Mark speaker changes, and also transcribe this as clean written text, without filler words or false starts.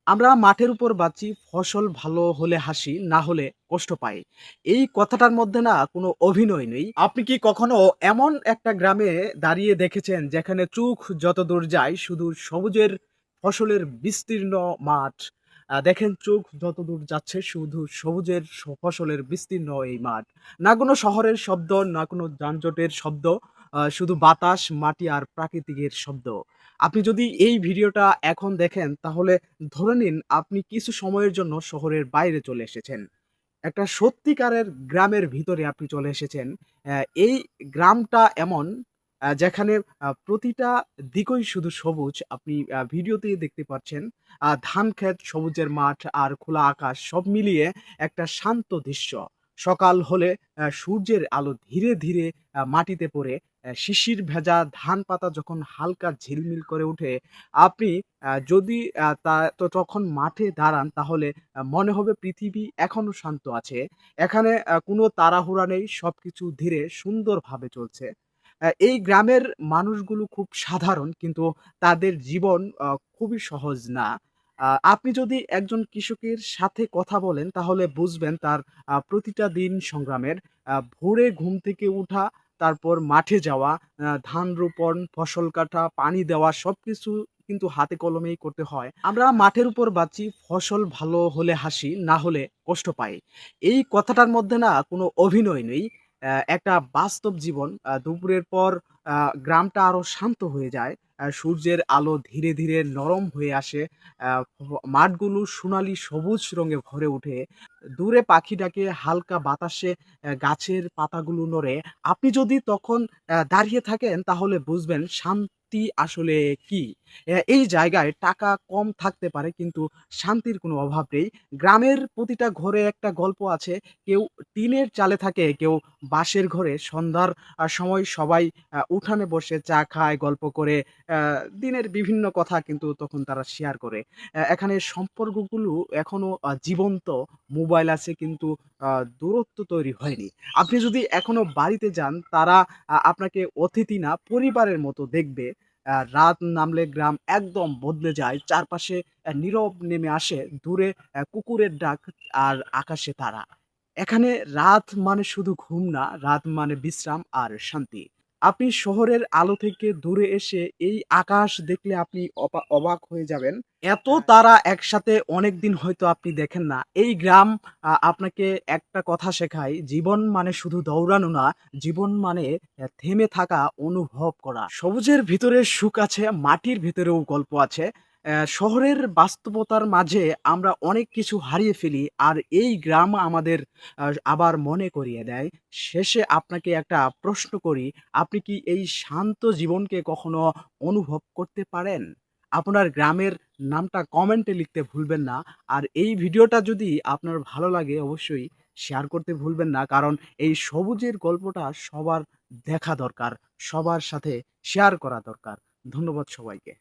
Speaker 1: আমরা মাঠের উপর বাঁচি, ফসল ভালো হলে হাসি, না হলে কষ্ট পাই। এই কথাটার মধ্যে না কোনো অভিনয় নেই। আপনি কি কখনো এমন একটা গ্রামে দাঁড়িয়ে দেখেছেন যেখানে চোখ যতদূর যায় শুধু সবুজের ফসলের বিস্তীর্ণ মাঠ। দেখেন চোখ যতদূর যাচ্ছে শুধু সবুজের ফসলের বিস্তীর্ণ এই মাঠ। না কোনো শহরের শব্দ, না কোনো যানজটের শব্দ, শুধু বাতাস, মাটি আর প্রাকৃতিকের শব্দ। আপনি যদি এই ভিডিওটা এখন দেখেন তাহলে ধরে নিন আপনি কিছু সময়ের জন্য শহরের বাইরে চলে এসেছেন। একটা সত্যিকারের গ্রামের ভিতরে আপনি চলে এসেছেন। এই গ্রামটা এমন যেখানে প্রতিটা দিকই শুধু সবুজ। আপনি ভিডিওতেই দেখতে পাচ্ছেন। ধান ক্ষেত, সবুজের মাঠ আর খোলা আকাশ সব মিলিয়ে একটা শান্ত দৃশ্য। সকাল হলে সূর্যের আলো ধীরে, ধীরে মাটিতে পড়ে শিশির ভেজা ধান পাতা যখন হালকা ঝিলমিল করে ওঠে, আপনি যদি তখন মাঠে দাঁড়ান তাহলে মনে হবে পৃথিবী এখনো শান্ত আছে। এখানে কোনো তাড়াহুড়া নেই, সবকিছু ধীরে সুন্দরভাবে চলছে। এই গ্রামের মানুষগুলো খুব সাধারণ কিন্তু তাদের জীবন খুবই সহজ না। আপনি যদি একজন কৃষকের সাথে কথা বলেন তাহলে বুঝবেন তার প্রতিটা দিন সংগ্রামের। ভোরে ঘুম থেকে উঠা, তারপর মাঠে যাওয়া, ধান রোপণ, ফসল কাটা, পানি দেওয়া সবকিছু কিন্তু হাতে কলমেই করতে হয়। আমরা মাঠের উপর বাঁচি, ফসল ভালো হলে হাসি, না হলে কষ্ট পাই। এই কথাটার মধ্যে না কোনো অভিনয় নেই। একটা বাস্তব জীবন। দুপুরের পর আ গ্রামটা আরো শান্ত হয়ে যায়। সূর্যের আলো ধীরে, ধীরে নরম হয়ে আসে। আ মাঠগুলো সোনালি সবুজ রঙে ভরে ওঠে। দূরে পাখি ডাকে, হালকা বাতাসে গাছের পাতাগুলো নড়ে। আপনি যদি তখন দাঁড়িয়ে থাকেন তাহলে বুঝবেন শান্তি আসলে কি? এই জায়গায় টাকা কম থাকতে পারে কিন্তু শান্তির কোনো অভাব নেই। গ্রামের প্রতিটা ঘরে একটা গল্প আছে। কেউ টিনের চালে থাকে, কেউ বাঁশের ঘরে। সন্ধ্যার সময় সবাই উঠানে বসে চা খায়, গল্প করে। অ্যা দিনের বিভিন্ন কথা কিন্তু তখন তারা শেয়ার করে। এখানে সম্পর্কগুলো এখনো জীবন্ত। মোবাইল আছে কিন্তু আ দূরত্ব তৈরি হয়নি। আপনি যদি এখনো বাড়িতে যান, তারা আপনাকে অতিথি না, পরিবারের মতো দেখবে। রাত নামলে গ্রাম একদম বদলে যায়। চারপাশে নীরব নেমে আসে। দূরে কুকুরের ডাক আর আকাশে তারা। এখানে রাত মানে শুধু ঘুম না, রাত মানে বিশ্রাম আর শান্তি। আপনি শহরের আলো থেকে দূরে এসে এই আকাশ দেখলে আপনি অবাক হয়ে যাবেন। এত তারা একসাথে অনেকদিন হয়তো আপনি দেখেন না। এই গ্রাম আপনাকে একটা কথা শেখায়, জীবন মানে শুধু দৌড়ানো না, জীবন মানে থেমে থাকা, অনুভব করা। সবুজের ভিতরে সুখ আছে, মাটির ভেতরেও গল্প আছে। শহরের বাস্তবতার মাঝে আমরা অনেক কিছু হারিয়ে ফেলি। আর এই গ্রাম আমাদের আবার মনে করিয়ে দেয়। শেষে আপনাকে একটা প্রশ্ন করি, আপনি কি এই শান্ত জীবনকে কখনো অনুভব করতে পারেন? আপনার গ্রামের নামটা কমেন্টে লিখতে ভুলবেন না। আর এই ভিডিওটা যদি আপনার ভালো লাগে অবশ্যই শেয়ার করতে ভুলবেন না। কারণ এই সবুজের গল্পটা সবার দেখা দরকার, সবার সাথে শেয়ার করা দরকার। ধন্যবাদ সবাইকে।